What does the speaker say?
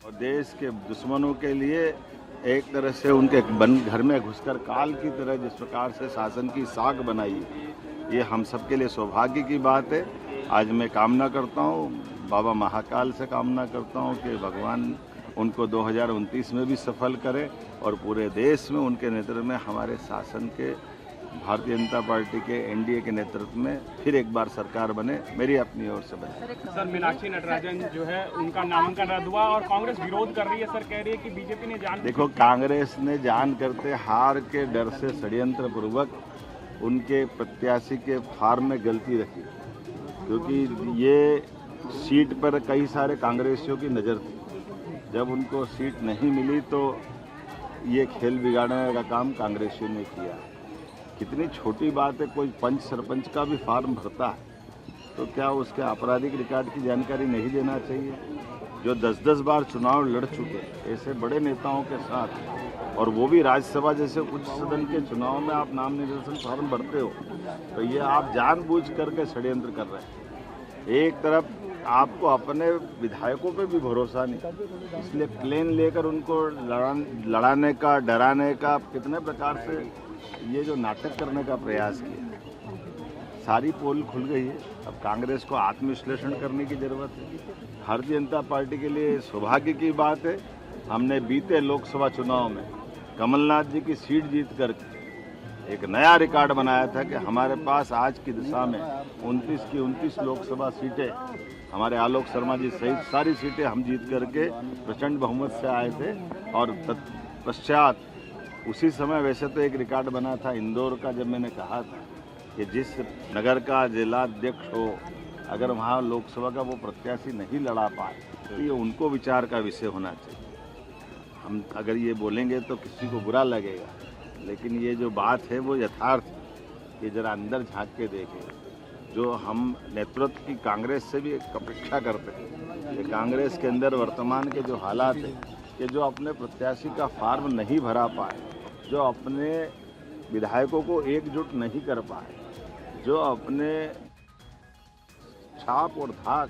और देश के दुश्मनों के लिए एक तरह से उनके घर में घुसकर काल की तरह जिस प्रकार से शासन की साख बनाई, ये हम सब के लिए सौभाग्य की बात है। आज मैं कामना करता हूँ, बाबा महाकाल से कामना करता हूँ कि भगवान उनको 2029 में भी सफल करे और पूरे देश में उनके नेतृत्व में हमारे शासन के भारतीय जनता पार्टी के एनडीए के नेतृत्व में फिर एक बार सरकार बने, मेरी अपनी ओर से बने। सर, मीनाक्षी नटराजन जो है उनका नामांकन रद्द हुआ और कांग्रेस विरोध कर रही है। सर, कह रही है कि बीजेपी ने देखो, कांग्रेस ने जान करते हार के डर से षड्यंत्र पूर्वक उनके प्रत्याशी के फार्म में गलती रखी, क्योंकि ये सीट पर कई सारे कांग्रेसियों की नज़र थी। जब उनको सीट नहीं मिली तो ये खेल बिगाड़ने का काम कांग्रेसियों ने किया। कितनी छोटी बात है, कोई पंच सरपंच का भी फार्म भरता है तो क्या उसके आपराधिक रिकॉर्ड की जानकारी नहीं देना चाहिए? जो 10-10 बार चुनाव लड़ चुके ऐसे बड़े नेताओं के साथ, और वो भी राज्यसभा जैसे उच्च सदन के चुनाव में आप नाम निर्देशन फार्म भरते हो, तो ये आप जानबूझ करके षड्यंत्र कर रहे हैं। एक तरफ आपको अपने विधायकों पे भी भरोसा नहीं, इसलिए प्लेन लेकर उनको लड़ाने का, डराने का, कितने प्रकार से ये जो नाटक करने का प्रयास किया। सारी पोल खुल गई है। अब कांग्रेस को आत्मविश्लेषण करने की जरूरत है। भारतीय जनता पार्टी के लिए सौभाग्य की बात है, हमने बीते लोकसभा चुनाव में कमलनाथ जी की सीट जीत करके एक नया रिकॉर्ड बनाया था कि हमारे पास आज की दिशा में 29 की 29 लोकसभा सीटें, हमारे आलोक शर्मा जी सहित सारी सीटें हम जीत करके प्रचंड बहुमत से आए थे। और तत्पश्चात उसी समय वैसे तो एक रिकॉर्ड बना था इंदौर का, जब मैंने कहा था कि जिस नगर का जिलाध्यक्ष हो, अगर वहाँ लोकसभा का वो प्रत्याशी नहीं लड़ा पाए तो ये उनको विचार का विषय होना चाहिए। हम अगर ये बोलेंगे तो किसी को बुरा लगेगा, लेकिन ये जो बात है वो यथार्थ है। ये जरा अंदर झांक के देखें। जो हम नेतृत्व की कांग्रेस से भी एक अपेक्षा करते हैं कि कांग्रेस के अंदर वर्तमान के जो हालात है कि जो अपने प्रत्याशी का फार्म नहीं भरा पाए, जो अपने विधायकों को एकजुट नहीं कर पाए, जो अपने छाप और धाक